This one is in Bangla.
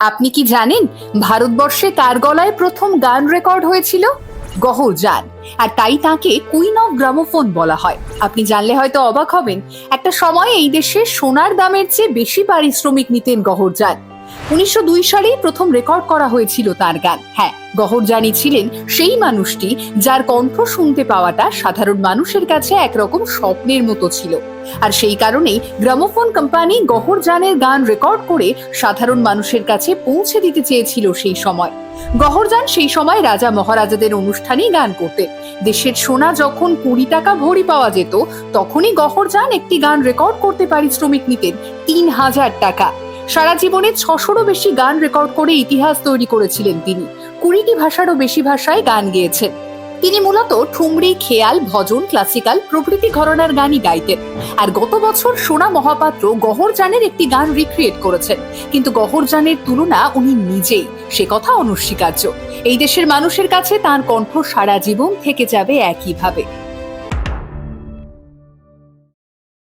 আপনি কি জানেন ভারতবর্ষে কার গলায় প্রথম গান রেকর্ড হয়েছিল? গহরজান। আর তাই তাকে কুইন অফ গ্রামোফোন বলা হয়। আপনি জানলে হয়তো অবাক হবেন, একটা সময় এই দেশে সোনার দামের চেয়ে বেশি পারিশ্রমিক নিতেন গহরজান। 1902 সালেই প্রথম রেকর্ড করা হয়েছিল তার গান। হ্যাঁ, গহরজানই ছিলেন সেই মানুষটি যার কণ্ঠ শুনতে পাওয়াটা সাধারণ মানুষের কাছে একরকম স্বপ্নের মতো ছিল। আর সেই কারণেই গ্রামোফোন কোম্পানি গহরজানের গান রেকর্ড করে সাধারণ মানুষের কাছে পৌঁছে দিতে চেয়েছিল সেই সময়। গহরজান সেই সময় রাজা মহারাজাদের অনুষ্ঠানেই গান করতেন। দেশের সোনা যখন 20 টাকা ভরি পাওয়া যেত, তখনই গহরজান একটি গান রেকর্ড করতে পারিশ্রমিক নিতেন 3000 টাকা। সারা জীবনে 600-রও বেশি গান রেকর্ড করে ইতিহাস তৈরি করেছিলেন তিনি। 20টি ভাষারও বেশি ভাষায় গান গেয়েছেন। তিনি মূলত ঠুমরি, খেয়াল, ভজন, ক্লাসিক্যাল প্রভৃতি ঘরানার গানই গাইতেন। আর গত বছর সোনা মহাপাত্র গহরজানের একটি গান রিক্রিয়েট করেছেন, কিন্তু গহরজানের তুলনা উনি নিজেই, সে কথা অনস্বীকার্য। এই দেশের মানুষের কাছে তার কণ্ঠ সারা জীবন থেকে যাবে একইভাবে।